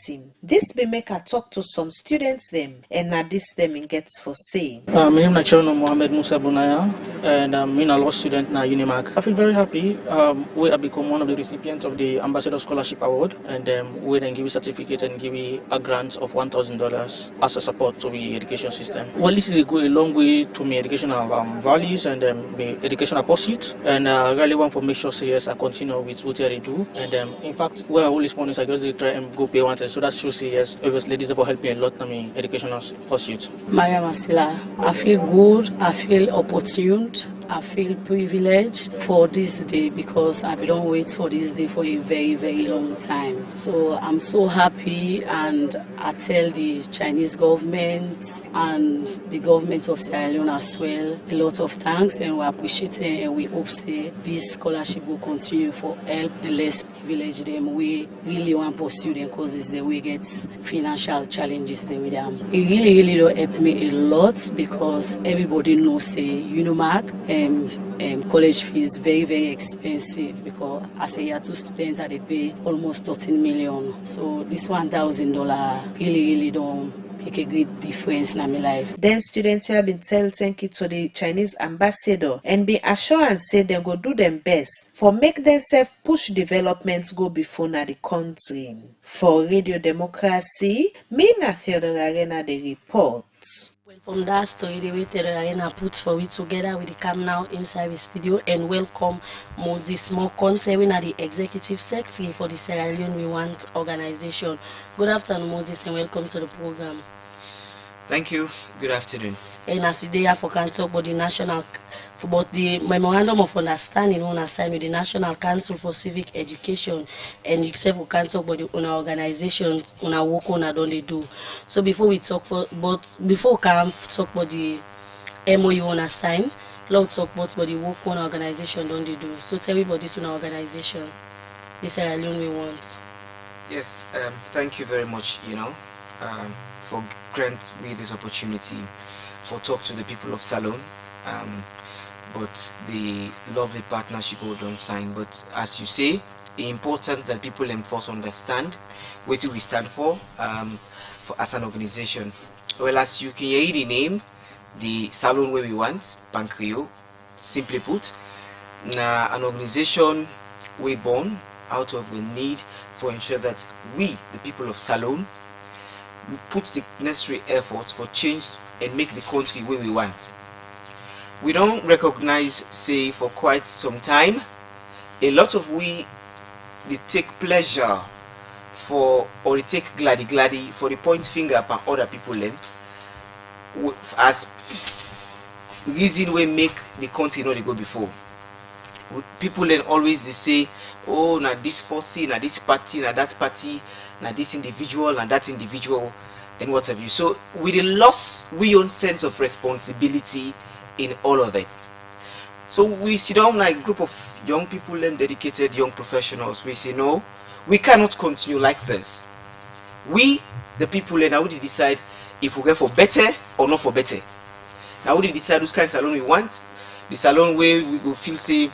team. This be make I talk to some students them, and na this them in gets for say. My name is Mohamed Musa Bunaya, and I'm a law student at Unimac. I feel very happy. We have become one of the recipients of the Ambassador Scholarship Award, and we then give you certificate and give you a grant of $1,000 as a support to the education system. Well, this is go a long way to my educational values and my educational pursuit, and I really want to make sure yes, I continue with what I do. And in fact, where I always want is I just try and go pay one, so that shows yes, obviously this will help me a lot in my educational pursuit. Maria Masila, I feel good, I feel opportuned, I feel privileged for this day because I've been waiting for this day for a very, very long time. So I'm so happy, and I tell the Chinese government and the government of Sierra Leone as well a lot of thanks, and we appreciate it, and we hope say this scholarship will continue for help the less privileged them. We really want to pursue them because it's the way get financial challenges there with them. It really don't help me a lot because everybody knows say Unimac college fees very, very expensive because as a year two students they pay almost 13 million. So this $1,000 really don't make a great difference in my life. Then students have been tell thank you to the Chinese ambassador and be assured and say they go do them best for make themselves push developments go before na the country. For Radio Democracy, me na Theodore Arena the report. Well, from that story, the way Theodore Arena put for it together with the cam now inside the studio and welcome Moses Mokonte, we are the executive secretary for the Sierra Leone We Want organization. Good afternoon, Moses, and welcome to the program. Thank you. Good afternoon. And as today, I can talk about the memorandum of understanding on signed with the National Council for Civic Education, and except we can talk about the organizations on our work on don't they do. So before we talk talk about the MOU on a sign, let's talk about the work on organization don't they do. So tell everybody this on our organization, the Sierra Leone We Want. Yes, thank you very much. For grant me this opportunity for talk to the people of Salone, but the lovely partnership we don't sign. But as you say, it's important that people enforce understand what we stand for as an organization. Well, as you can hear the name, the Salone where we want, Pancreyo, simply put, an organization we born out of the need for ensure that we, the people of Salone, put the necessary efforts for change and make the country where we want. We don't recognize, say, for quite some time, a lot of they take pleasure for, or they take gladdy for the point finger upon other people as reason we make the country not go before. People then always they say, oh, now this person, now this party, now that party, now this individual and that individual, and what have you. So with the loss, we own sense of responsibility in all of it. So we sit down like a group of young people and dedicated young professionals. We say, no, we cannot continue like this. We, the people, and now we decide if we go for better or not for better. Now we decide which kind of salon we want. The salon where we go feel say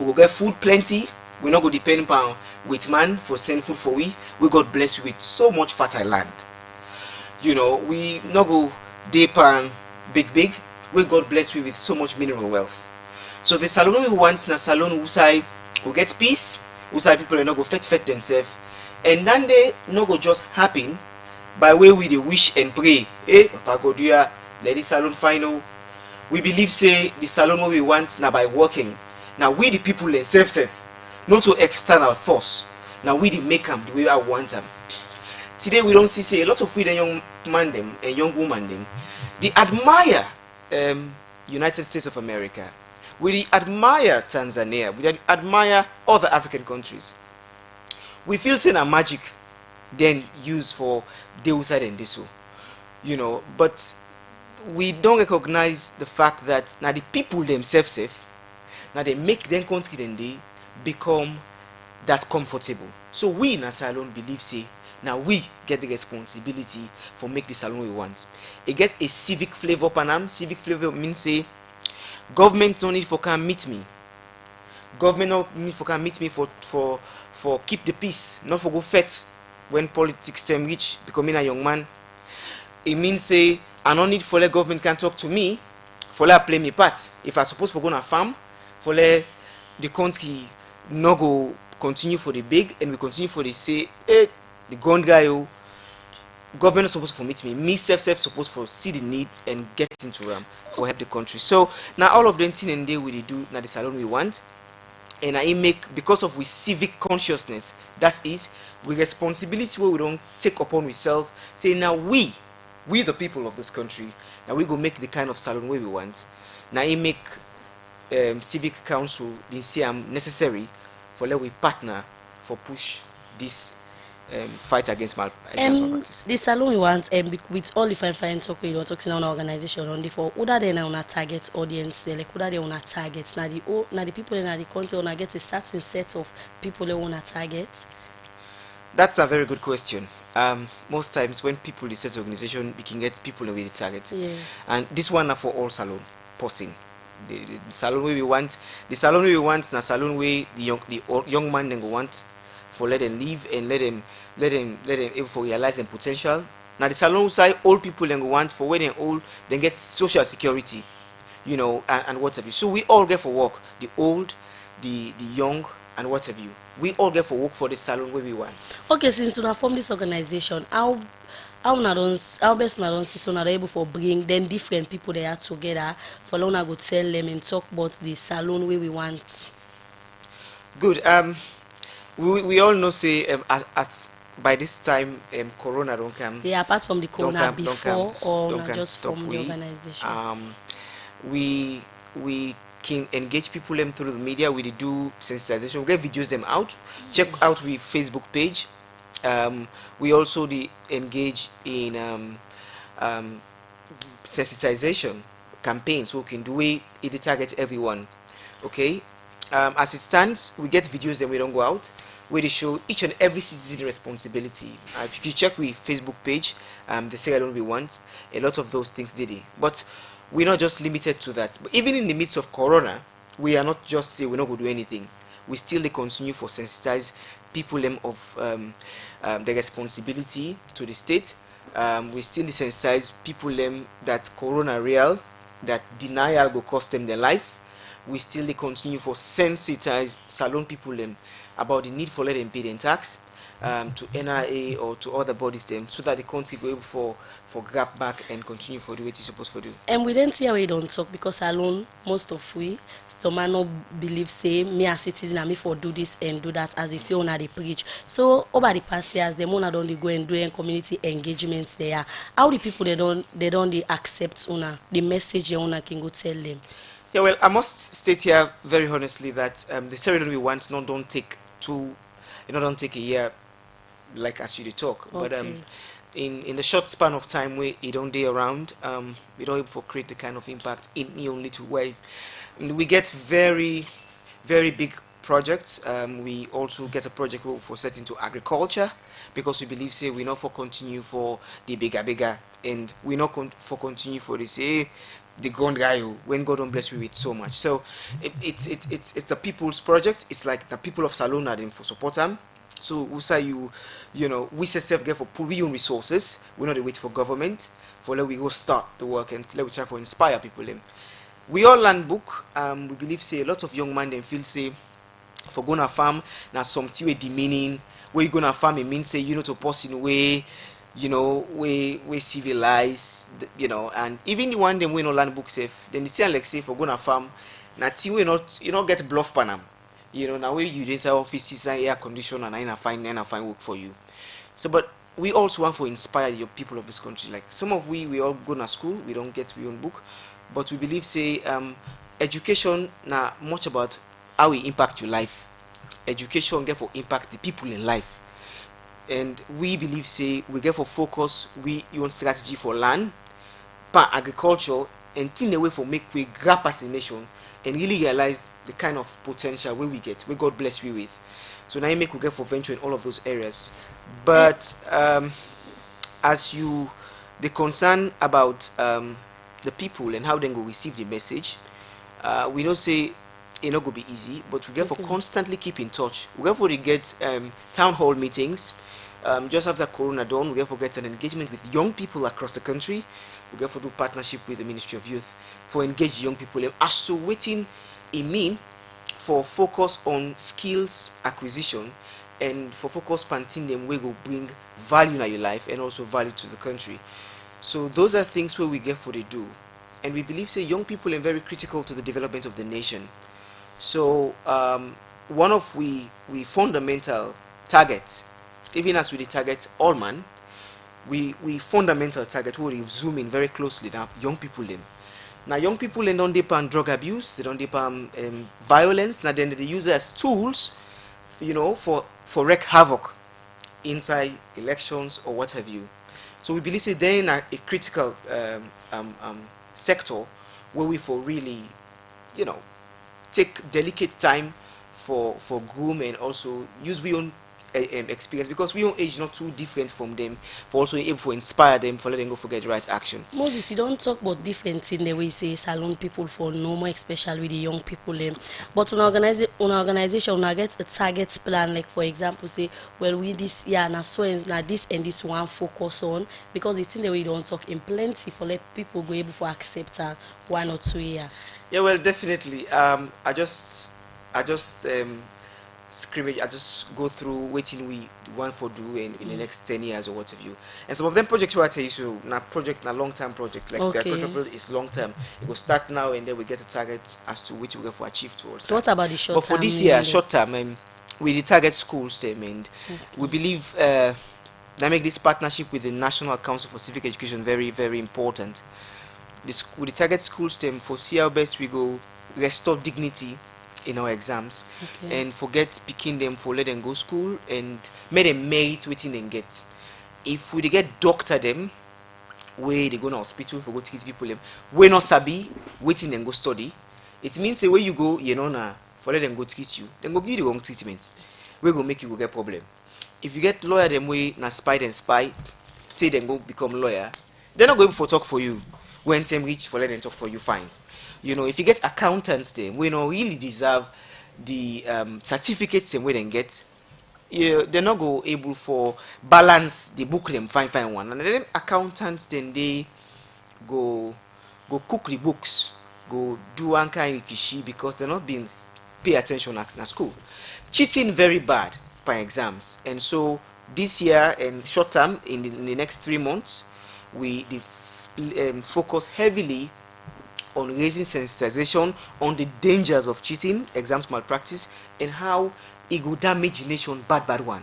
we will get food plenty. We not go depend on with man for send food for we. We got blessed with so much fertile land. We not go deep and big. We got blessed with so much mineral wealth. So the salon we want na salon who say we get peace, who say people not go fet themselves, and then they not go just happen by way we they wish and pray. Let this salon final. We believe say the salon we want now by working. Now we the people themselves, not to external force. Now we the make them the way I want them. Today we don't see say a lot of the young man them and young woman them, they admire United States of America. We admire Tanzania. We admire other African countries. We feel saying a magic then used for Deusad and Deso. But we don't recognize the fact that now the people themselves, now they make them country then they become that comfortable. So we in a salon believe say now we get the responsibility for make the salon we want. It get a civic flavor panam. Civic flavor means say government don't need for come meet me. Government don't need for come meet me for keep the peace, not for go fet when politics term reach, becoming a young man, it means say I no need for let government can talk to me, for let play me part. If I suppose for go on a farm, for let the country no go continue for the big and we continue for the say, hey, the gun guy, oh, government is supposed to meet me. Me self supposed to see the need and get into for help the country. So now all of them thing and day we do now the salon we want. And I make because of we civic consciousness, that is with responsibility where we don't take upon ourselves, say now we the people of this country, now we go make the kind of salon where we want. Now I make civic council they say I'm necessary for let we partner for push this fight against malpractice. The salon we want with all the fine talk we don't talk in our organization on the for other than our target audience, like other than our targets. Now the people in the country wanna get a certain set of people they wanna target. That's a very good question. Most times when people set organization, we can get people with the target. Yeah. And this one are for all salon person. The salon we want, the salon we want, na salon way the young man then go want for let them live and let them able for realize their potential. Now the salon side old people then go want for when they're old, then get social security, you know, and what have you. So we all get for work, the old, the young, and what have you. We all get for work for the salon where we want. Okay, since you form this organization, how best una don see so una able for bring then different people they are together for una go tell them and talk about the salon where we want. Good. We all know say at by this time corona don't come. Yeah, apart from the corona before or just stop from the organization. We can engage people them through the media. We do sensitization. We get videos them out. Check out we Facebook page. We also engage in sensitization campaigns. So we can do it target everyone. Okay. As it stands, we get videos and we don't go out, where they show each and every citizen responsibility. If you check with Facebook page, they say I don't we want a lot of those things did it. But we're not just limited to that. But even in the midst of corona, we are not just say we're not going to do anything. We still continue for sensitize people of the responsibility to the state. We still sensitize people that corona real, that denial will cost them their life. We still continue for sensitize salon people about the need for let them pay their tax to NIA or to other bodies them, so that the country go able for grab back and continue for the way it's supposed to do. And we didn't see how we don't talk because salon most of we some man no believe say me as citizen and me for do this and do that as the owner they preach. So over the past years the owner don't go and do community engagements there. How the people they don't accept owner the message the owner can go tell them. Yeah, well, I must state here very honestly that the ceremony we want don't take don't take a year, like as you talk. Okay. But in the short span of time where it don't day around, we don't able to create the kind of impact in the only two way. We get very, very big projects. We also get a project for set into agriculture, because we believe say we not for continue for the bigger and we not for continue for the say the ground guy when God don't bless me with so much. So it's the people's project. It's like the people of Salone are them for support them. So we say you know we self get for pull we own resources. We not wait for government for let we go start the work and let we try for inspire people them. We all learn book. We believe say a lot of young men them feel say for going to farm now something with demeaning. Where you gonna farm it means say you know to post in a way. You know, we civilize, you know, and even the one them we no land book safe, then the same like say for gonna farm, na ti we not you not get bluff panam. You know, now we you inside offices and air condition and I find work for you. So but we also want to inspire your people of this country. Like some of we all go to school, we don't get we own book, but we believe say education na much about how we impact your life. Education get for impact the people in life. And we believe say we get for focus we want strategy for land, pan agriculture, and think the way for make we grab as a nation and really realize the kind of potential where we get, where God bless we with. So now you make we get for venture in all of those areas. But as you the concern about the people and how they go receive the message, we don't say it not go be easy, but we get for constantly keep in touch. We get for to get town hall meetings. just after Corona done, we therefore get an engagement with young people across the country. We therefore do partnership with the Ministry of Youth for engage young people as to waiting in mean for focus on skills acquisition and for focus panting them we go bring value in your life and also value to the country. So those are things where we get for they do, and we believe say young people are very critical to the development of the nation. So one of we fundamental targets, even as we target all man, we fundamental target where we zoom in very closely now young people them. Now young people they don't depend drug abuse, they don't depend violence. Now then they use it as tools, for wreak havoc inside elections or what have you. So we believe they're in a critical sector where we for really, take delicate time for groom and also use we own experience, because we own age not too different from them, for also able to inspire them for letting go forget the right action. Moses, you don't talk about difference in the way you say salon people for no more, especially with the young people. But on organization, when get a target plan, like for example, say, well, we this year now so now this and this one focus on, because it's in the way you don't talk in plenty for let people go able to accept 1 or 2 years. Yeah, well, definitely. I just scrimmage. I just go through waiting we want for do in the next 10 years or what have you. And some of them projects what I tell you, so now project na long term project, like the agricultural is long term. It will start now and then we get a target as to which we go for achieve towards. So what about the short term? But for this year, short term, we the target schools them, and we believe that make this partnership with the National Council for Civic Education very, very important. With the target schools them for see how best we go restore dignity in our exams, and forget picking them for let them go school and make them mate waiting and get. If we get doctor them where they go to hospital for go to teach people them, we not sabi waiting and go study, it means the way you go, na for let them go teach you, then go give you the wrong treatment. We go make you go get problem. If you get lawyer them way na spy then spy, say then go become lawyer, they're not going for talk for you. When time reach for let them talk for you, fine. If you get accountants them, we don't really deserve the certificates them we then get. They're not go able for balance the book them fine one. And then accountants then they go cook the books, go do one kind of kishi because they're not being pay attention at school. Cheating very bad by exams, and so this year and short term in the next 3 months, we focus heavily on raising sensitization on the dangers of cheating, exams malpractice, and how it will damage the nation bad one.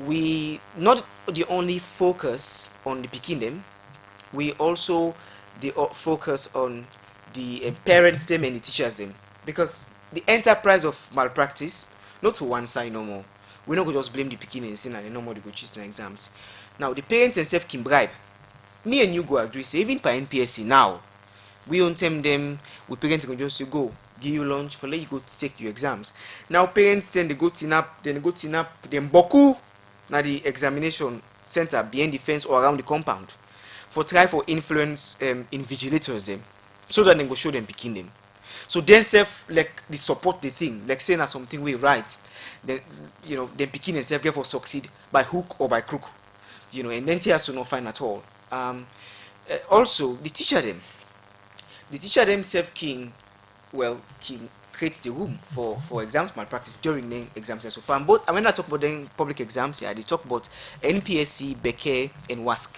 We not the only focus on the picking them, we also the focus on the parents them and the teachers them, because the enterprise of malpractice not to one side no more. We not go just blame the picking and say and no more they go cheat in exams. Now the parents themselves can bribe. Me and you go agree say even by NPSC now, we don't tell them we parents can just say go give you lunch for let you go take your exams. Now parents then they go tin up them boku na the examination center behind the fence or around the compound for try for influence invigilators them, so that they go show them picking them. So then self like the support the thing, like saying that something we right, then then picking themselves get for succeed by hook or by crook, and then teachers will not find at all. Also the teacher themselves can create the room for exams malpractice during the exams. So both, and when I talk about the public exams here, they talk about NPSC, Beke, and WASC.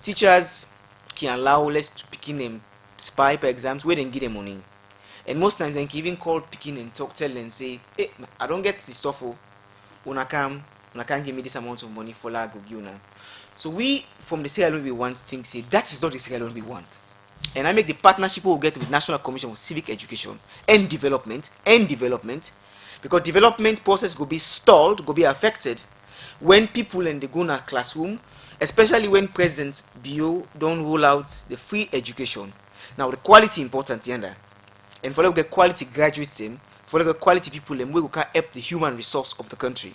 Teachers can allow less to picking them spy per exams where they give them money, and most times they can even call picking and tell and say, hey, I don't get the stuff. Una can't give me this amount of money for la go give now. So we from the Sierra Leone we want things say that is not the Sierra Leone we want. And I make the partnership we'll get with National Commission for Civic Education and Development, because development process will be stalled, will be affected when people in the Guna classroom, especially when President Bio don't roll out the free education. Now the quality important here, and for the quality graduates them, for the quality people them, we can help the human resource of the country,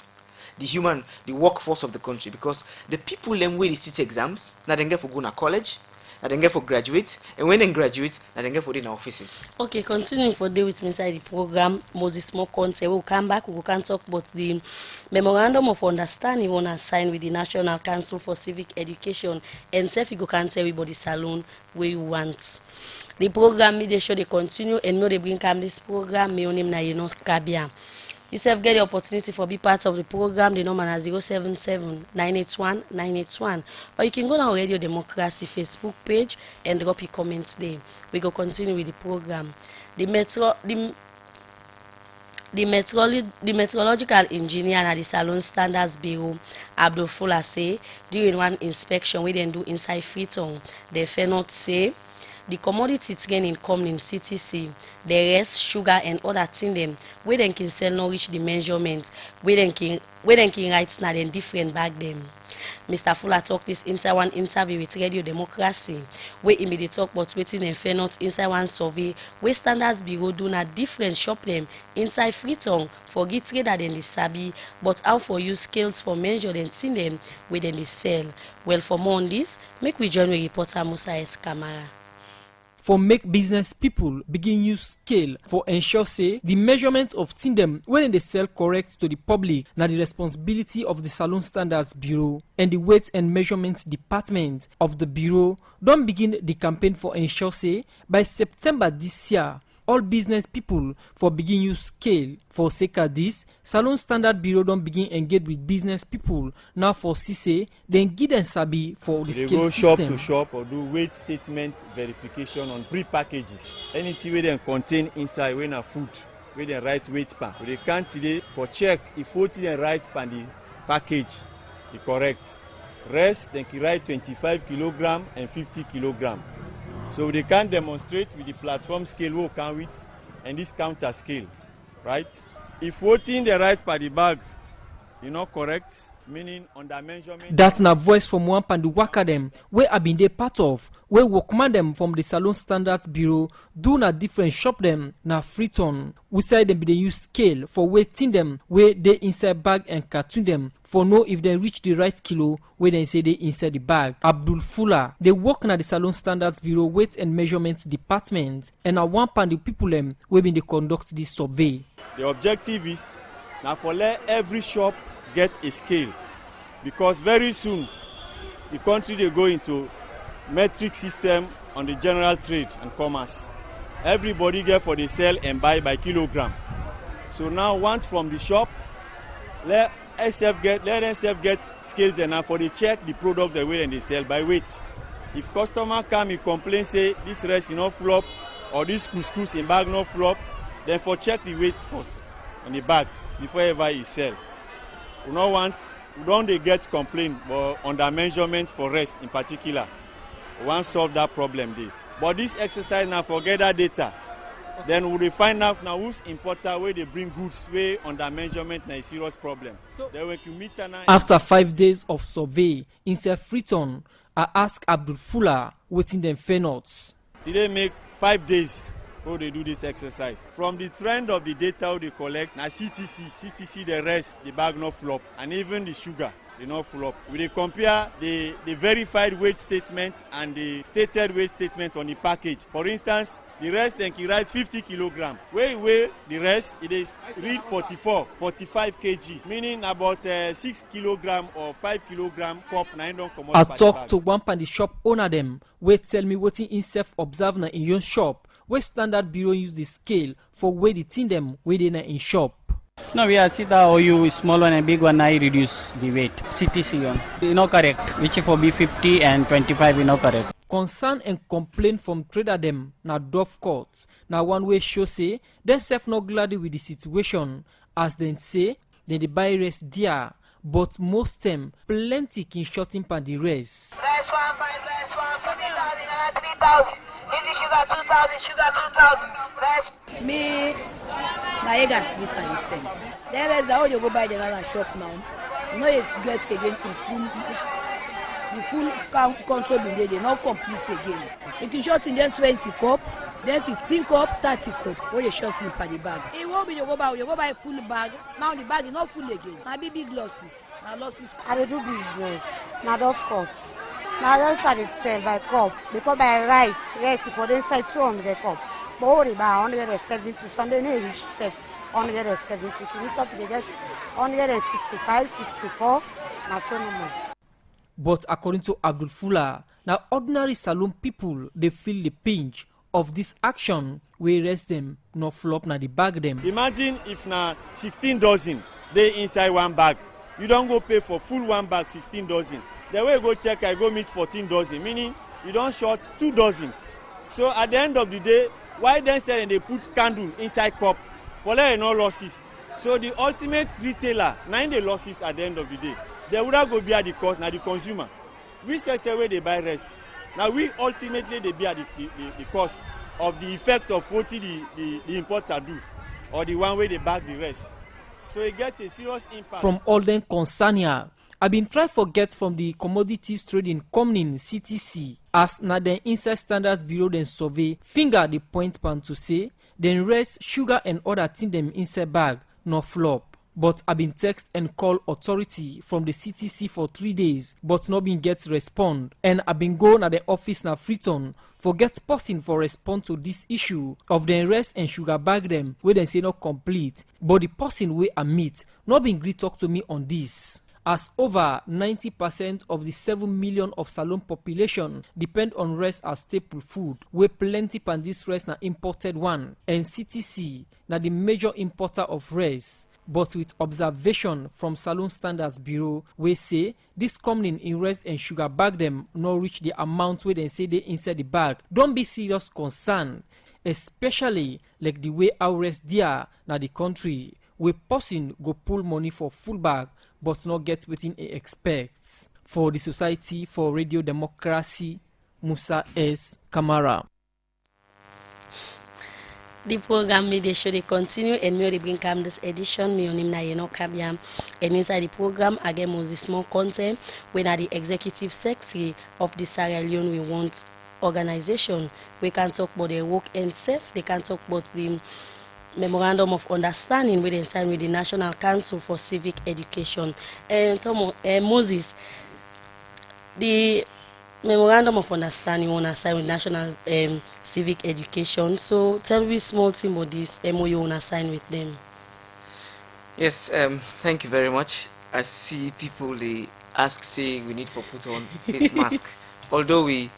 the workforce of the country, because the people them where they sit exams, now they get for Guna college. that they get for graduate, and when they graduate, that they get for in offices. Okay, continuing for day with me inside the program, Moses small content. We'll come back, we can talk about the memorandum of understanding we want to sign with the National Council for Civic Education, and self you can tell everybody salon where you want. The program, me they show they continue, and know they bring come this program, me on him na you know Kabia. You self get the opportunity for be part of the program. The number is 077-981-981. Or you can go on our Radio Democracy Facebook page and drop your comments there. We go continue with the program. The meteorological engineer at the Salone Standards Bureau, Abdul Fuller, say during one inspection we then do inside Freetown, they fair not say the commodity gain income in CTC, the rest, sugar and other things them, we then can sell not reach the measurement, we then can write now then different back them. Mr. Fuller talked this inside one interview with Radio Democracy, where he made the talk about waiting and fair not inside one survey, where Standards Bureau do not different shop them inside Freetown for get trader than the sabi, but how for use scales for measure and see them within the sell. Well, for more on this, make we join with reporter Musa S. Kamara. For make business people begin use scale for ensure say the measurement of them when they sell correct to the public now the responsibility of the Salone Standards Bureau, and the weight and measurement department of the bureau don't begin the campaign for ensure say by September this year all business people for begin use scale. For sake of this, Salone Standard Bureau don't begin engage with business people now for CC, then give them sabi for the they scale go system. shop to shop or do weight statement verification on pre-packages. Anything where they contain inside when a food, where they write weight pan. They can't today for check if what they write pan the package is correct. Rest they can write 25 kilogram and 50 kilogram. So they can demonstrate with the platform scale we can with and this counter scale, right? If voting the right by the bag, you know correct, meaning on the measurement. That's na voice from one pandu waka them where I been they part of where workman them from the Salone Standards Bureau do na different shop them na Freetown. We say them be they use scale for weighting them where they inside bag and cartoon them for know if they reach the right kilo where they say they inside the bag. Abdul Fuller, they work na the Salone Standards Bureau weight and measurement department, and na one pandu people them where been they conduct this survey. The objective is now for let every shop get a scale, because very soon the country they go into metric system on the general trade and commerce. Everybody get for the sell and buy by kilogram. So now once from the shop, let themselves get scales enough for they check the product the way and they sell by weight. If customer come and complain say this rice is not flop or this couscous in bag not flop, then for check the weight first on the bag before ever you sell. We don't they get complaint but on the measurement for rest in particular. We want solve that problem there. But this exercise now forget that data. Then we will find out now who's importer where they bring goods way on the measurement na a serious problem. So then when you meet after 5 days of survey in Freetown, I asked Abdul Fuller waiting them fair notes. Today make 5 days how they do this exercise. From the trend of the data they collect, now CTC the rest, the bag not flop, and even the sugar, they not flop. We they compare the verified weight statement and the stated weight statement on the package. For instance, the rest then can write 50 kilogram. Where the rest it is read 45 kg, meaning about 6 kilogram or 5 kilogram cup. I talked to one pan the shop owner them where tell me what in self observe na in your shop. Where Standard Bureau use the scale for where the thing them where they in shop. No, we are see the OU small one and big one. I reduce the weight. CTC one, you know correct. Which for B50 and 25, you know correct. Concern and complaint from trader them na Dove Courts. Now one way show say they self not glad with the situation as they say they buy rest there, but most them plenty can short in pan the rest. Last one, 50,000, 3,000. Sugar 2,000, sugar 2,000. Me, na Ega Street and the same. Then there's the how you go buy the other shop now. You know you get again the full control bin dey not complete again. You can short in them 20 cup, then 15 cup, 30 cup. What you short in per the bag. It won't be you go buy full bag. Now the bag is not full again. Na big losses. Na losses. I do business. Na Dove Courts. Now just I dey sell by cup because by right, yes, for the inside 200 cup. But what about 170? Sunday no reach self 170. If you reach up to just 165, 64. Na so no more. But according to Abdul Fuller, now ordinary saloon people they feel the pinch of this action wey rest them no flop na the bag them. Imagine if na 16 dozen they inside one bag. You don't go pay for full one bag 16 dozen. The way you go check, I go meet 14 dozen, meaning you don't short 2 dozens. So at the end of the day, why then sell and they put candle inside cup for let no losses. So the ultimate retailer, 9 the losses at the end of the day. They would not go be at the cost, now the consumer. We say where they buy rest. Now we ultimately they be at the cost of the effect of what the importer do, or the one way they back the rest. So it gets a serious impact. From all them concern here, I been try forget from the Commodities Trading Company CTC as na the Inside Standards Bureau then survey finger the point pan to say then rest sugar and other thing them inside bag no flop. But I been text and call authority from the CTC for 3 days, but not been get respond. And I been go na the office na Freeton for get person for respond to this issue of the rest and sugar bag them where they say not complete. But the person we I meet not been agree talk to me on this. As over 90% of the 7 million of Salone population depend on rice as staple food, where plenty pan this rice na imported one, and CTC na the major importer of rice. But with observation from Salone Standards Bureau, we say this company in rice and sugar bag them no reach the amount where they say they inside the bag. Don't be serious concern, especially like the way our rest there na the country, where person go pull money for full bag but not get within it expects. For the Society for Radio Democracy, Musa S. Kamara. The program media show they continue and me bring come this edition. Me onim na yeno kabiam. And inside the program again was the small content when at the executive secretary of the Sierra Leone we want organization. We can talk about their work and self. They can talk about the memorandum of understanding with signed with the National Council for Civic Education. And Moses, the memorandum of understanding want to sign with National Civic Education. So tell me small thing about this MOU want to sign with them. Yes, thank you very much. I see people they ask say we need to put on face mask. Although we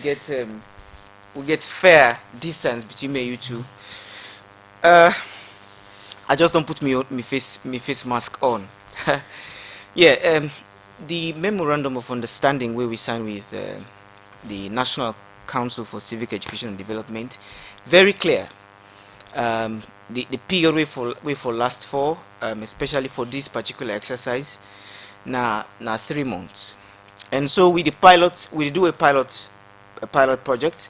get fair distance between me and you two. I just don't put me face mask on. Yeah, the memorandum of understanding where we signed with the National Council for Civic Education and Development, very clear. The period we for last for, especially for this particular exercise, na 3 months. And so we do a pilot project.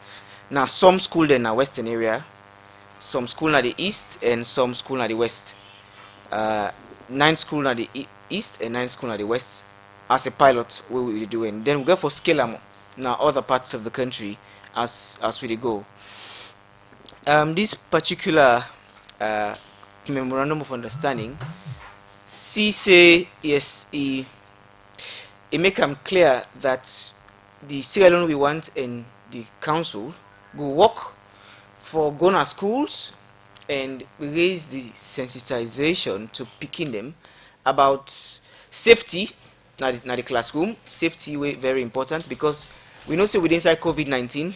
Now some school in the western area, some school in the east, and some school in the west. 9 school in the east and 9 school in the west as a pilot we will be doing. Then we go for scale them now other parts of the country as we go. This particular memorandum of understanding, say yes, it make them clear that the Sierra Leone we want and the council go work for Ghana schools and raise the sensitization to picking them about safety. Now the classroom safety very important because we know say we inside COVID-19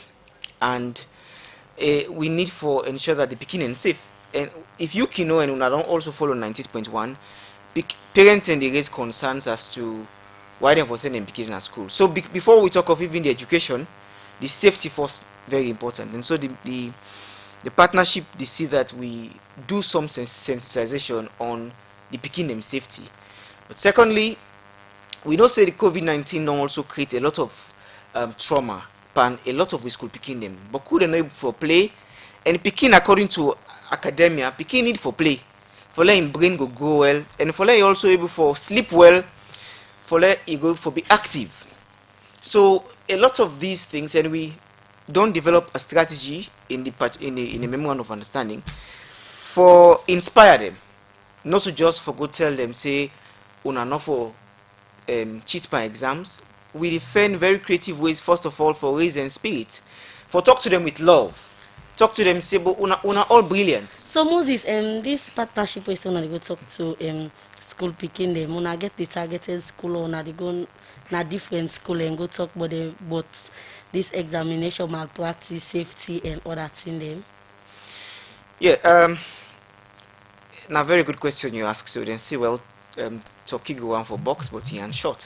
and we need for ensure that the picking is safe. And if you can know and we don't also follow 90.1, parents and they raise concerns as to why they for sending picking at school. So before we talk of even the education, the safety first very important. And so the partnership they see that we do some sensitization on the picking them safety. But secondly, we know say the COVID-19 also create a lot of trauma and a lot of we school picking them. But could they not able for play and picking according to academia, picking need for play. For let him brain go grow well and for let also able for sleep well, for let he go for be active. So a lot of these things and we don't develop a strategy in the memorandum of understanding for inspire them, not to just for go tell them say una not for cheat by exams, we defend very creative ways, first of all, for raising spirit, for talk to them with love. Talk to them, say, but una all brilliant. So Moses, this partnership is when I go talk to school picking them. When I get the targeted school, or they go na different school and go talk about them, but this examination malpractice, safety, and other thing them. Yeah, now very good question you ask. So then say, well, talking go on for box, but he and short.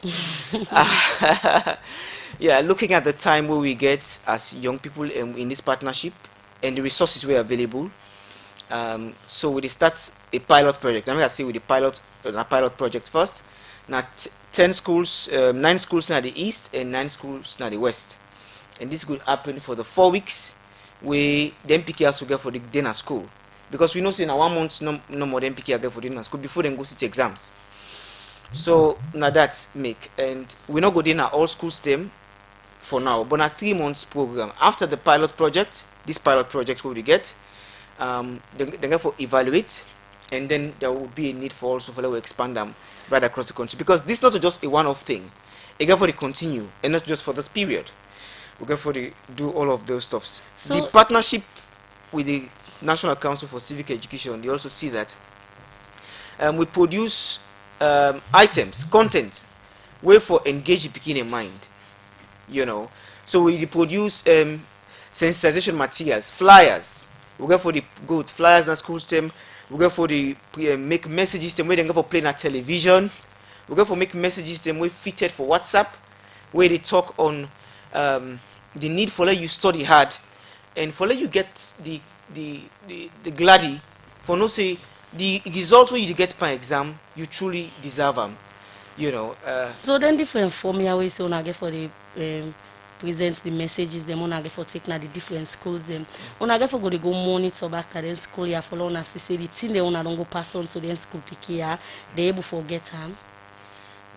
Yeah, looking at the time where we get as young people in this partnership and the resources we are available. So we start a pilot project. I'm gonna say with the pilot project first. Now 10 schools, 9 schools in the east and 9 schools in the west, and this will happen for the 4 weeks. We the MPKs will get for the dinner school, because we know say in 1 month no more than MPK get for dinner school before they go sit exams. So now that's make, and we not go dinner all school STEM for now, but a 3 months program after the pilot project. This pilot project will we get, they get for evaluate, and then there will be a need for also for expand them right across the country, because this is not just a one-off thing. It get for the continue, and not just for this period. We get for the do all of those stuffs. So the partnership with the National Council for Civic Education, they also see that we produce items, content, way for engage the beginning mind. You know, so we produce sensitization materials, flyers. We go for the good flyers in school STEM. We go for the make messages them where they go for playing at television. We go for make messages them way fitted for WhatsApp, where they talk on the need for let you study hard, and for let you get the gladdy for no say the result where you get per exam you truly deserve them. You know. So then different formula ways so I get for the present the messages them on get for take na the different schools them. On get for go monitor back at the school here for long as say the thing they don't go pass on to the school pick here, they able to get them.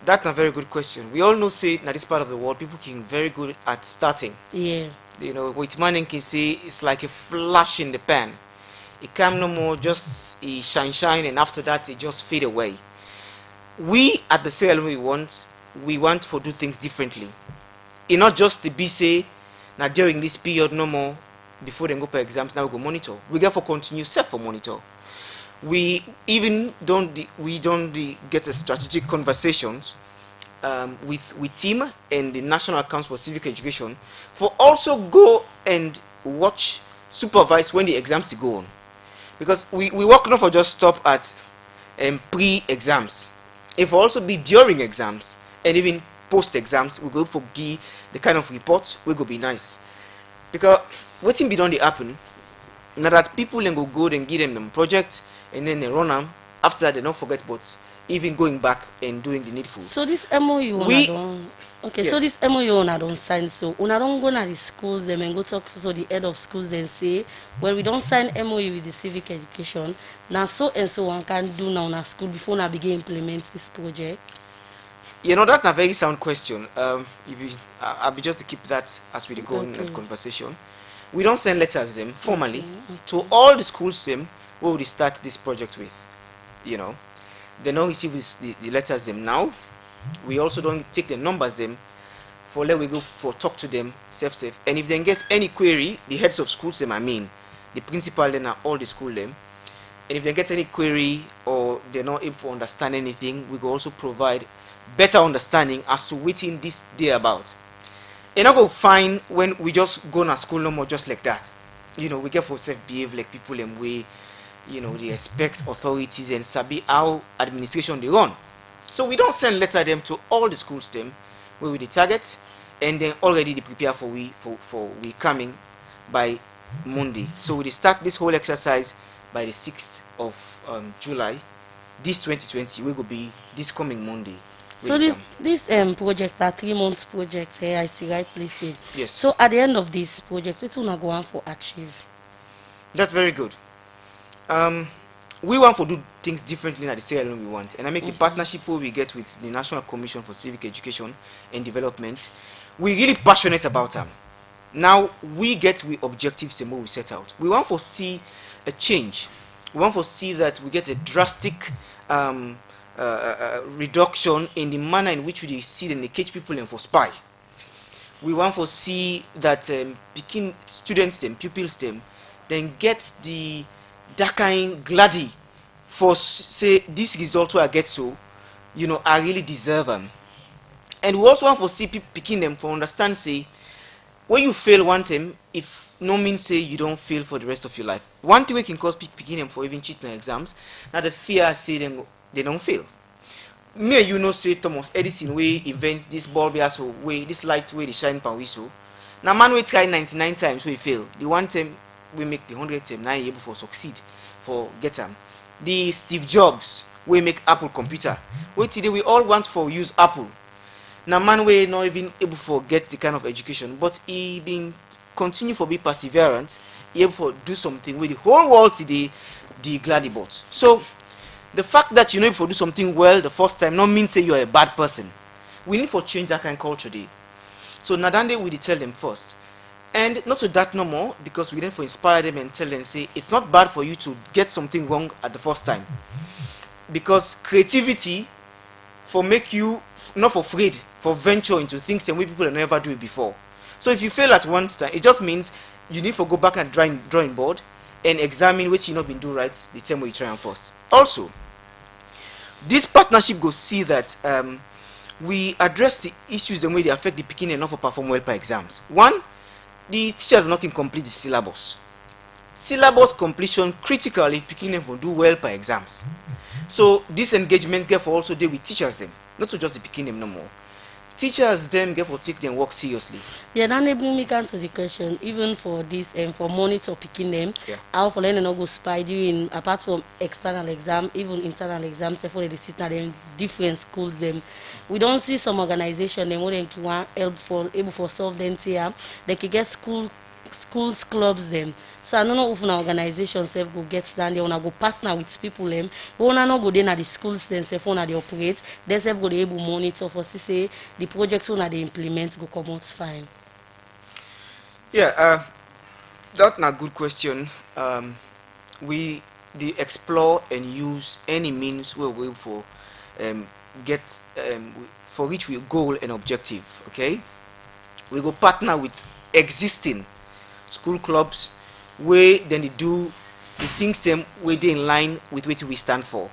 That's a very good question. We all know say in this part of the world people can very good at starting. Yeah. You know, with man can say it's like a flash in the pan. It come no more just a shine and after that it just fade away. We at the CLM we want to do things differently. It's not just to be say now during this period no more before they go for exams now we go monitor. We get for continue self for monitor. We even don't get a strategic conversations with team and the National Council for Civic Education for also go and watch, supervise when the exams go on, because we work not for just stop at pre-exams. It will also be during exams and even post exams. We go for give the kind of reports we go be nice, because what thing be done they happen now that people then go and give them project and then they run them. After that they don't forget, but even going back and doing the needful. So this MOU okay, yes. So this MOU I don't sign, so una don't go to the schools them and go talk to the head of schools and say, well, we don't sign MOU with the civic education now, so and so one can do now in a school before I begin implement this project. You know, that's a very sound question. I'll be just to keep that as we go in the conversation. We don't send letters them formally to all the schools them where we start this project with. You know, they don't receive the letters them now. We also don't take the numbers them for let we go for talk to them safe. And if they get any query, the heads of schools them, I mean the principal then are all the school them. And if they get any query or they're not able to understand anything, we go also provide better understanding as to what in this day about. And I go find when we just go to school no more just like that. You know, we get for self behave like people and we, you know, they expect authorities and sabi how administration they run. So we don't send letter them to all the schools them where we the target, and then already they prepare for we coming by Monday. So we start this whole exercise by the 6th of July. This 2020 we will be this coming Monday. So this project, a 3 months project, I see rightly said. Yes. So at the end of this project, what will go on for achieve? That's very good. We want to do things differently at the CLM we want, and I make the partnership where we get with the National Commission for Civic Education and Development. We're really passionate about them. Now we get with objectives and what we set out. We want to see a change. We want to see that we get a drastic reduction in the manner in which we see them, they catch people and for spy. We want to see that picking students them, pupils them, then get the that kind gladdy for say this result where I get so, I really deserve them. And we also want to see people picking them for understand say when you fail one time, if no means say you don't fail for the rest of your life. One thing we can cause picking them for even cheating exams, now the fear say them they don't fail. Me and say Thomas Edison we invent this bulb so way this light way they shine pan we so. Now man we try 99 times we fail. The one time we make the 100th time now able for succeed for get them. The Steve Jobs we make Apple computer. Wait today we all want for use Apple. Now man we not even able for get the kind of education, but he been continue for be perseverant, he able for do something with the whole world today the glad about. So the fact that you know if you do something well the first time not mean say you're a bad person. We need for change that kind of culture today. So Nadande we tell them first. And not to that no more, because we need to inspire them and tell them say it's not bad for you to get something wrong at the first time. Because creativity for make you not for afraid for venture into things and we people have never do it before. So if you fail at one time, it just means you need to go back and drawing board and examine which you not been do right the time where you try and first. Also, this partnership go see that we address the issues and way they affect the picking enough for perform well per exams. One, the teachers not can complete the syllabus. Syllabus completion critical if picking them will do well per exams. So these engagements get for also deal with teachers them, not to just the picking them no more. Teachers them get for take their work seriously. Yeah, that enabling me answer the question. Even for this and for monitor picking them, how for learning not go spy during apart from external exam, even internal exams, for the sit them different schools them. We don't see some organization them more than can help for able for solve them here. They can get schools clubs them. So I don't know if an organization self go get down there, wanna go partner with people them. We wanna not go there at the schools themselves, wanna they operate. They self go they able monitor for say the projects wanna they implement go come out fine. Yeah, that's a good question. We explore and use any means we will for get for which we goal and objective. Okay, we go partner with existing school clubs where then they do the things them where they in line with what we stand for.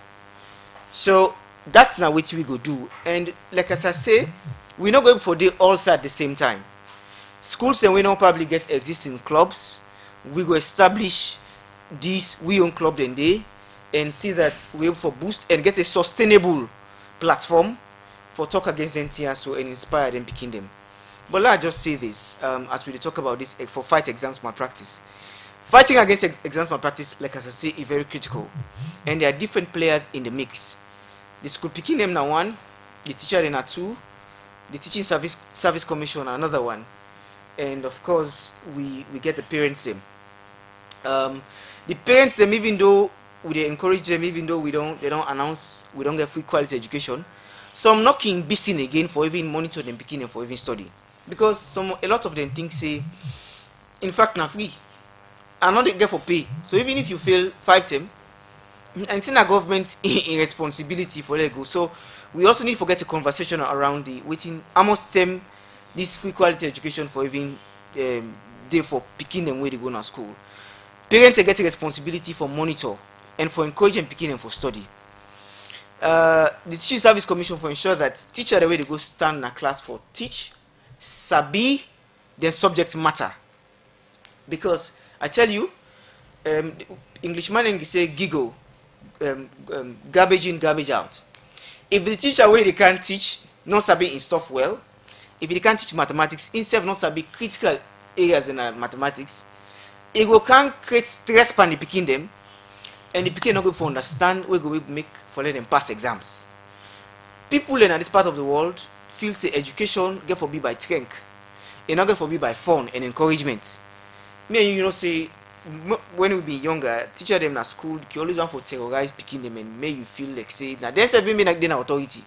So that's now what we go do. And like as I say, we're not going for the all at the same time. Schools and we don't probably get existing clubs. We go establish this we own club then they and see that we able for boost and get a sustainable platform for talk against them so and inspire them picking them. But let I just say this as we talk about this for fight exams malpractice. Fighting against exams malpractice, like as I say, is very critical. And there are different players in the mix. The school picking them now one, the teacher then are two, the teaching service commission another one. And of course we get the parents them. The parents them, even though we encourage them, even though they don't announce we don't get free quality education, some knocking busy again for even monitor them picking them for even study. Because a lot of them think say in fact now free. And not they get for pay. So even if you fail 5 term, I think the government in responsibility for let go. So we also need to get a conversation around the waiting almost term this free quality education for even day for picking them where they go to school. Parents get a responsibility for monitor and for encouraging picking them for study. The teaching service commission for ensure that teacher the way they go stand in a class for teach, sabi, their subject matter. Because I tell you, English man say giggle, garbage in, garbage out. If the teacher where they can't teach, not sabi in stuff well, if they can't teach mathematics, instead of not sabi critical areas in mathematics, it will can create stress pan the picking them, and the picking not going to understand where we make for let them pass exams. People in this part of the world feel say education get for be by strength, and not get for be by fun and encouragement. Me and you say when we be younger, teacher them at school, you always want for terrorize picking them and make you feel like say now there's even been like then authority.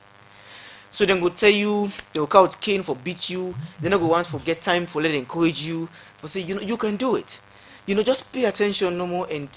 So then go tell you they will count cane for beat you, they're not go want for get time for let encourage you, for say you can do it. Just pay attention no more and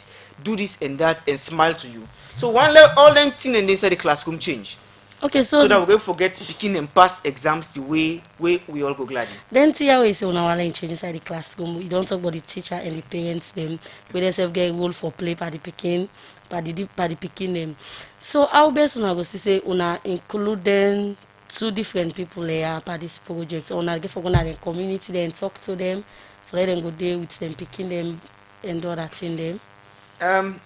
do this and that, and smile to you. So one let all them things and inside the classroom change. Okay, So that we go forget picking and pass exams the way we all go gladly. then tia wey say una wan learn change inside the classroom, we don talk about the teacher and the parents dem wey dem sef get role for play by the pikin, by the pikin dem. So how best una go see say una include dem two different people here for this project, or una get for una dem community dem talk to them, for let dem go dey with dem pikin dem and do other thing dem.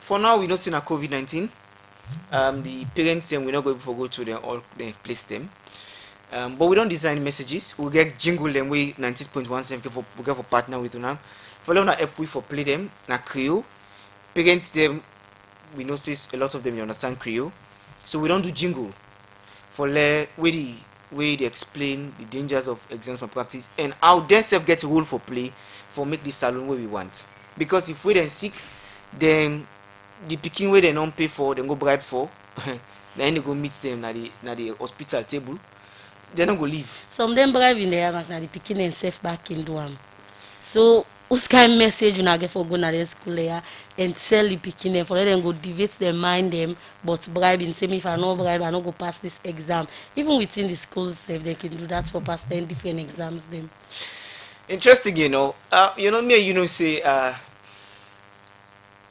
For now we don't see na COVID-19. The parents them we're not going to go to them all place them. But we don't design messages. We get jingle them way 19.1 we get for partner with them. For them help we for play them na Creole. Parents them we know say a lot of them you understand Creole. So we don't do jingle for where they explain the dangers of exams malpractice and how they self get a role for play for make this salon where we want. Because if we then sick, then the picking way they don't pay for, they go bribe for, then they go meet them at the hospital table. They don't go leave. Some them bribe in there, but now the picking and safe back in do So whose kind message you get for go na the school there and tell the picking them for let them go deviate their mind them, but bribing. Say me if I no bribe, I no go pass this exam. Even within the schools, if they can do that for pass 10 different exams them. Interesting, me, say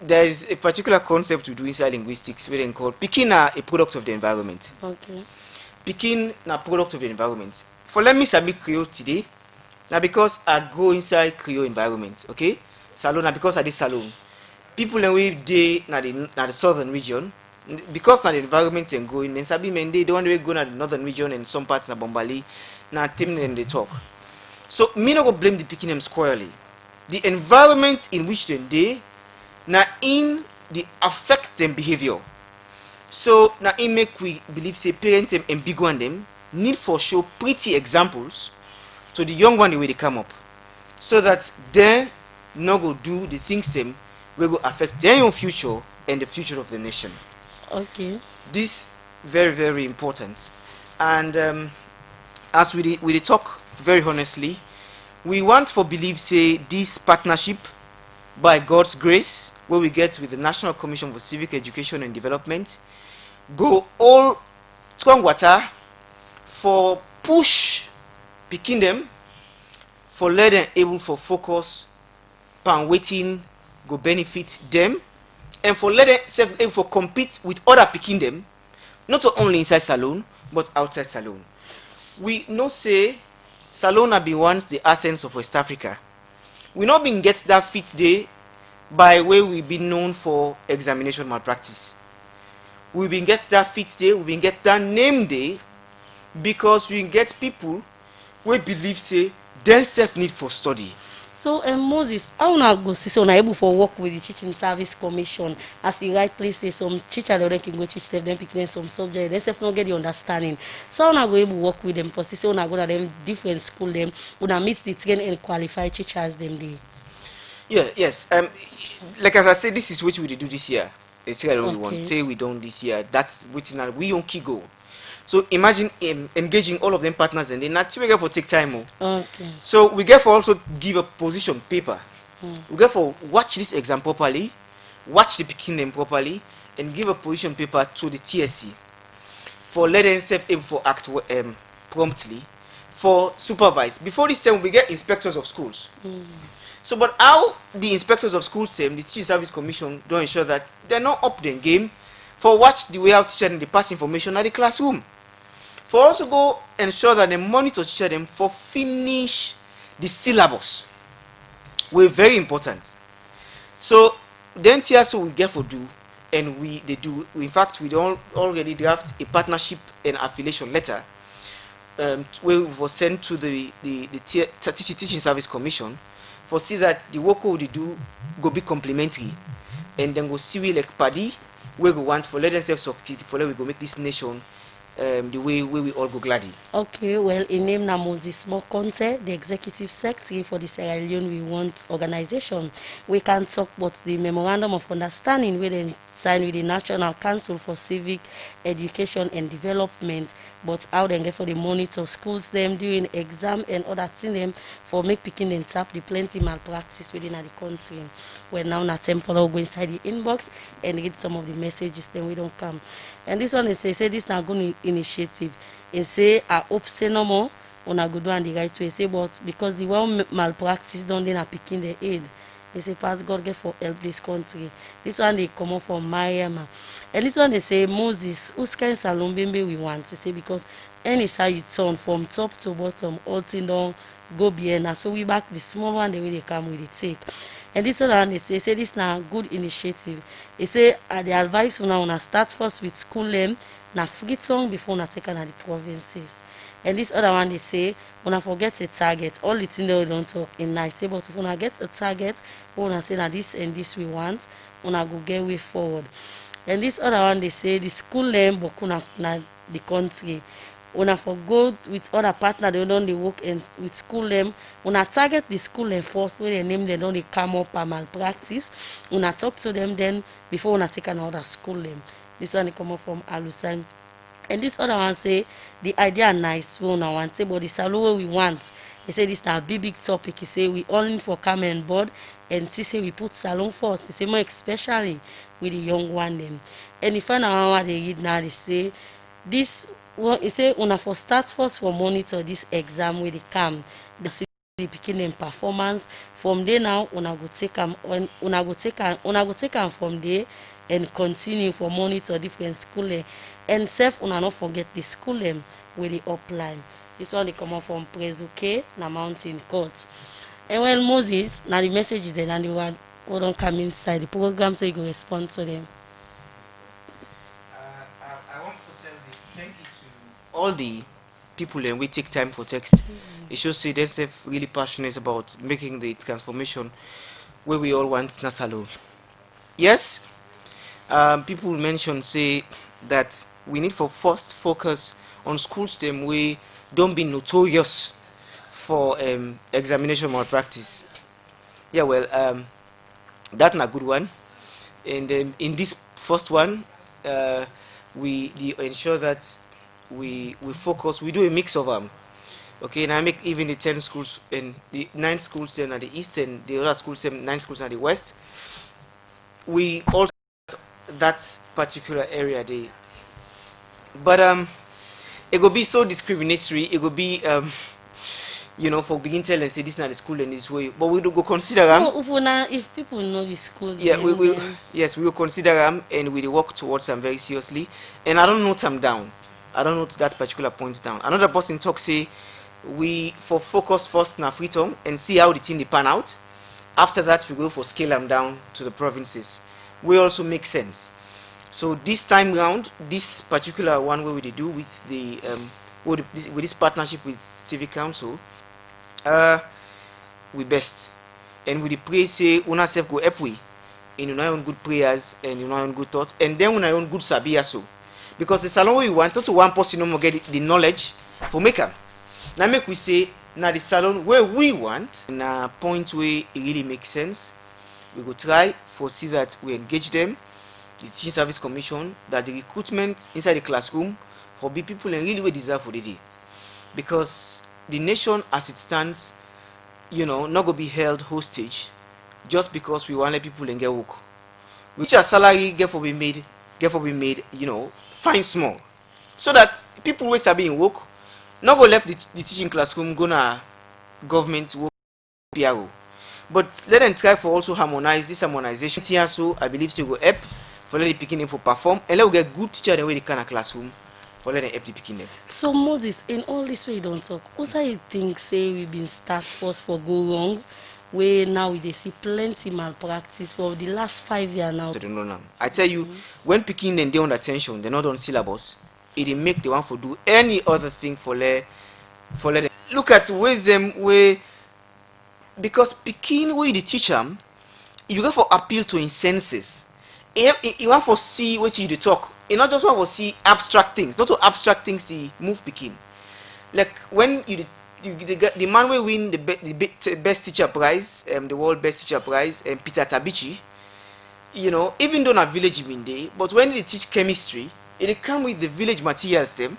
there is a particular concept we do inside linguistics where they call picking a product of the environment. Okay. Picking a product of the environment. For let me submit Creole today. Now because I go inside Creole environment, okay? Salone, now because I did Salone. People in we day na the southern region, because na the environment and going, and Sabi Mende, the one way go na the northern region and some parts na Bombali, na team and they talk. So me not go blame the picking them squarely. The environment in which they na in the affect them behavior. So na in make we believe say parents them and big one them need for show pretty examples to the young one the way they come up, so that they no go do the things them will go affect their own future and the future of the nation. Okay. This very very important, and as we talk very honestly, we want for believe say this partnership by God's grace where we get with the National Commission for Civic Education and Development go all strong water for push picking them, for let them able for focus pan waiting go benefit them, and for let them self able for compete with other picking them, not only inside Salone but outside Salone. We know say Salone have been once the Athens of West Africa. We not been get that fit day by way we been known for examination malpractice. We been get that fit day, we been get that name day because we get people we believe say they self need for study. So Moses, how una go see so una able for work with the Teaching Service Commission, as you rightly say some teacher they can go teach them picking some subject, they self not get the understanding. So una go able work with them for see so una go to them different school them, una meet the trained and qualified teachers them there. Yeah, yes. Like as I said, this is what we do this year. It's here only Okay. one. Say we don't this year. That's what we on key goal. So imagine engaging all of them partners and then not we get for take time. Okay. So we get for also give a position paper. We get for watch this exam properly, watch the picking them properly, and give a position paper to the TSC for let them self able for act promptly, for supervise. Before this time we get inspectors of schools. So but how the inspectors of schools the Teaching Service Commission don't ensure that they're not up their game for watch the way how teacher and they pass information at the classroom. For also go ensure that they monitor teacher them for finish the syllabus. We're very important. So then TSO we get for do and they do. In fact, we don't already draft a partnership and affiliation letter where we will send to the Teaching Service Commission for see that the work we do go be complementary, and then go see we like paddy we go want for let themselves succeed for let we go make this nation the way we all go gladly. Okay, well, in name na Moses Mokonte, the executive secretary for the Sierra Leone We Want organization. We can talk about the memorandum of understanding where they signed with the National Council for Civic Education and Development, but how they get for the monitor schools them during exam and other thing them for make picking and tap the plenty malpractice within the country. Well, now na time for go inside the inbox and read some of the messages, then we don't come. And this one is say this na good initiative. It say I hope say no more on a good one the right way. Say but because the one malpractice don't they not picking the aid. They say pass God get for help this country. This one they come up from Mariama. And this one they say Moses, whose kind salon baby we want. They say because any side you turn from top to bottom, all thing down go behind. So we back the small one the way they come with it take. And this other one they say this now good initiative. They say the advice una start first with school them na free tongue before una take on the provinces. And this other one they say una forget a target. All the things they don't talk in nice. Say but if una get a target, una say na this and this we want, una go get way forward. And this other one they say the school them but una na the country. Una for go with other partner they don't they work in with school them. Una target the school them first where they name they don't they come up and malpractice. Una talk to them then before una take another school them. This one they come up from Alusan. And this other one say the idea nice we una want say but the salon we want. He say this na big topic. He say we all need for come and board and see say we put salon first. He say more especially with the young one them. And the final one they read now they say this. Well, he say una for start first for monitor this exam where they come. They see the beginning performance. From there now, una go take them from there and continue for monitor different school. And self una not forget the school them with the upline. This one they come up from Prezuke, na Mountain Court. And when Moses, now the message is there and the one who don't come inside the program so you go respond to them. I want to tell the thank you to all the people and we take time for text. It shows say themselves really passionate about making the transformation where we all want na salon. Yes, people mention say that we need for first focus on schools them we don't be notorious for examination malpractice. Yeah, well, that's a good one. And in this first one, we ensure that we focus. We do a mix of them. Okay, and I make even the 10 schools and the 9 schools then at the east and the other schools 9 schools at the west. We also that particular area they, but it will be so discriminatory. It will be you know, for begin tell and say this is not the school in this way, but we do go consider them. No, if people know the school, yeah, we yes, we will consider them and we will work towards them very seriously. And I don't note them down. I don't note that particular point down. Another person talk say we for focus first na freedom and see how the thing they pan out. After that, we go for scale them down to the provinces. We also make sense. So this time round, this particular one where we do with the with this partnership with Civic Council. We best and with the pray say una self go help we in your own good prayers and your own good thoughts and then when own good sabi so because the salon we want to one person no get the knowledge for make am. Now make we say now the salon where we want na point where it really makes sense. We go try for see that we engage them, the Teaching Service Commission, that the recruitment inside the classroom for be people and really we deserve for the day because the nation as it stands, you know, not going to be held hostage just because we want to let people and get work. Which our salary get for be made, you know, fine small. So that people who are being work, not go left the teaching classroom, go na government work PRO. But let them try for also harmonize this harmonization. Here so I believe so will help for let the beginning for perform and let we get good teacher the way they can a classroom. For letting help the picking. So Moses, in all this way you don't talk. Also you think say we've been start first for go wrong, where now we see plenty malpractice for the last 5 years now. I tell you, when picking them they on attention, they're not on syllabus. It make the one for do any other thing for let them. Look at ways them way because picking way the teacher, you go for appeal to his senses. You want to see what you dey talk. You not just want to see abstract things. Not to abstract things the move picking. Like when the man will win the best teacher prize, the world best teacher prize, Peter Tabichi. You know, even though not village in day, but when they teach chemistry, it come with the village materials them,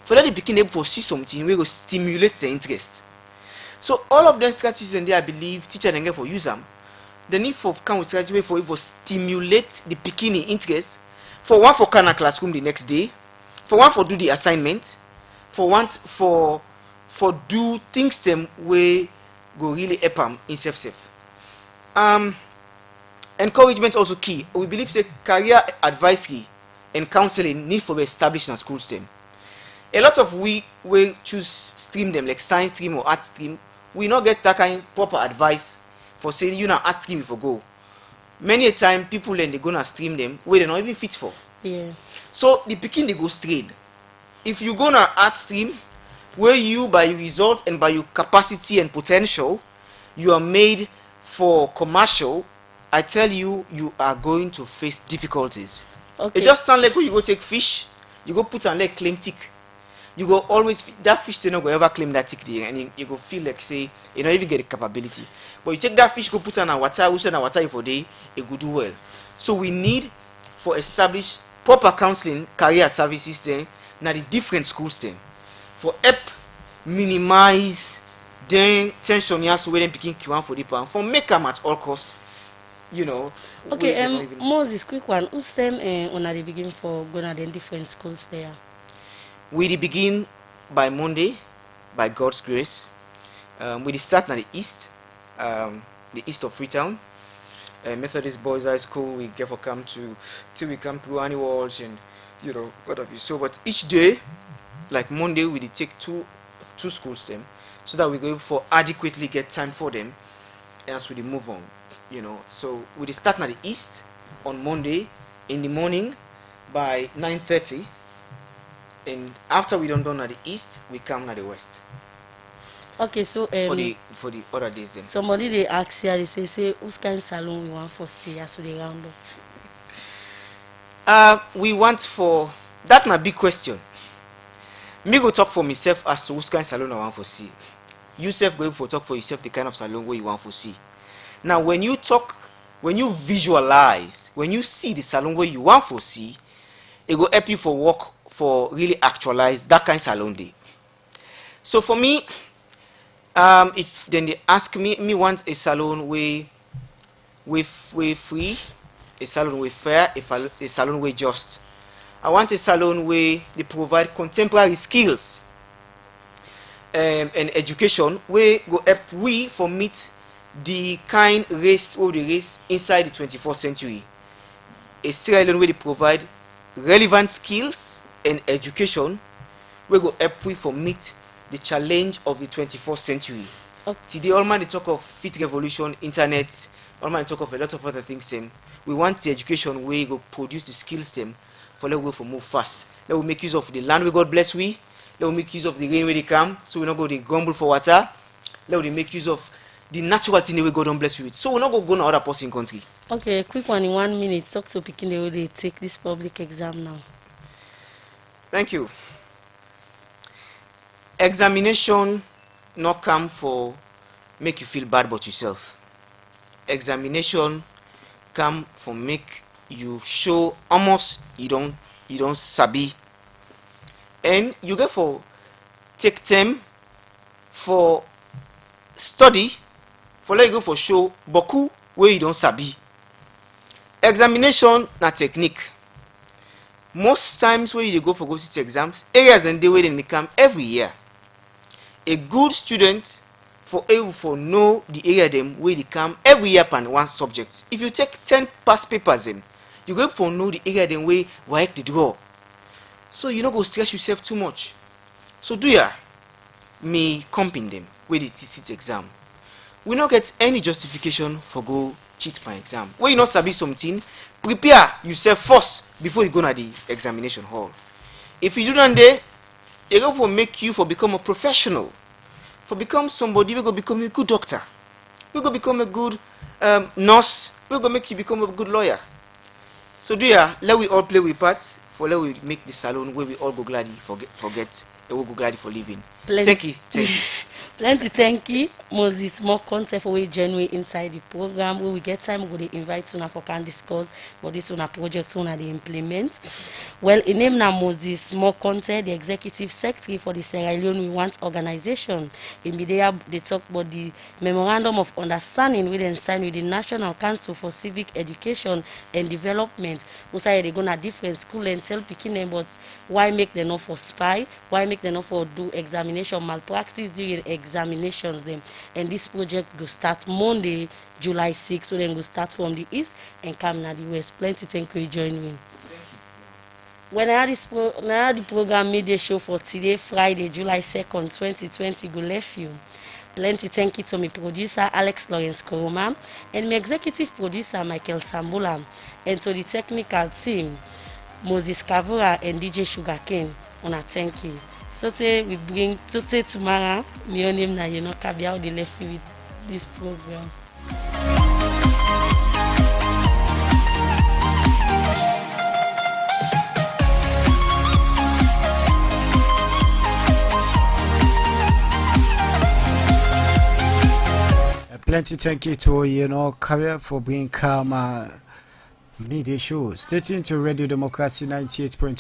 for that they become able to see something we will stimulate the interest. So all of them strategies and they I believe teacher and get for use them. The need for come with strategy for it for stimulate the beginning interest. For one for can a classroom the next day, for one for do the assignment, for one for do things them way go really help them in self. Encouragement also key. We believe say career advisory and counseling need for be established in a school stream. A lot of we choose stream them like science stream or art stream, we not get that kind of proper advice for saying you know art stream if you go. Many a time people then they gonna stream them where they're not even fit for. Yeah. So the picking they go straight. If you go na art stream where you by your result and by your capacity and potential you are made for commercial, I tell you, you are going to face difficulties. Okay. It just sounds like when you go take fish, you go put on like claim tick. You go always that fish they not go ever claim that tick there, and you go feel like say you don't even get the capability. But you take that fish, go put on a water, we send a water for day, it go do well. So we need for establish proper counseling career services then now the different schools then for help minimize the tension yes when picking Q1 for the pan for make them at all cost. You know. Okay, Moses, quick one. Who's them on the begin for going to the different schools there? We begin by Monday, by God's grace. We start at the east of Freetown. Methodist Boys High School. We get for come to till we come through annuals and you know what have you. So, but each day, like Monday, we take two schools them so that we go for adequately get time for them, and as we move on. You know, so we start at the east on Monday in the morning by 9:30, and after we done at the east, we come at the west. Okay, so for the other days then. Somebody they ask here, they say whose kind of salon we want for see as they round up. We want for that na big question. Me go talk for myself as to whose kind of salon I want for see. You self go for talk for yourself the kind of salon where you want for see. Now, when you talk, when you visualize, when you see the salon where you want to see, it will help you for work for really actualize that kind of salon day. So for me, if then they ask me want a salon where free, a salon where fair, a salon where just. I want a salon where they provide contemporary skills and education where go help we for meet the kind race or the race inside the 21st century. A Sierra Leone where they provide relevant skills and education we go help we for meet the challenge of the 21st century. Okay. Today all man they talk of fit revolution, internet, all man talk of a lot of other things them. We want the education where we go produce the skills them for let we for move fast. Let we make use of the land we God bless we. Let we make use of the rain where they come so we not go to grumble for water. Let we make use of the natural thing we God don't bless you with. So we're not going to go to other person country. Okay, quick one in 1 minute. Talk to picking the way they take this public exam now. Thank you. Examination not come for make you feel bad about yourself. Examination come for make you show almost you don't sabi. And you get for take time for study for let you go for show boku where you don't sabi. Examination na technique. Most times when you go for go sit exams, areas and the way they come every year. A good student for able for know the area them where they come every year pan one subject. If you take 10 past papers them, you go for know the area them way why the draw. So you not go stress yourself too much. So do ya me comping them where they sit exam. We not get any justification for go cheat my exam. When you not sabi something, prepare yourself first before you go to the examination hall. If you do that there, it will make you for become a professional, for become somebody we go become a good doctor, we go become a good nurse, we go make you become a good lawyer. So do ya, let we all play with parts for let we make the salon where we all go gladly forget and we go gladly for living. Thank you. Plenty thank you. Moses more content for we genuine inside the program. When we get time, we will invite una for can discuss for this una project una they implement. Well, in name now Moses more content, the executive secretary for the Sierra Leone We Want organization. In Bidea, they talk about the memorandum of understanding we then signed with the National Council for Civic Education and Development. We say they gonna different school and tell picking them, but why make them not for spy? Why make them not for do examination malpractice during examinations them? And this project go start Monday, July 6th. So then go start from the east and come to the west. Plenty thank you join me. When I had the program media show for today, Friday, July 2nd, 2020, go left you. Plenty thank you to my producer Alex Lawrence Koroma and my executive producer Michael Sambula, and to the technical team Moses Kavura and DJ Sugarcane. Wanna thank you. So today we bring tomorrow. My name na Kabia they left me with this program. Plenty thank you to Kabia for bringing calm need issue. Stay tuned to Radio Democracy 98.2.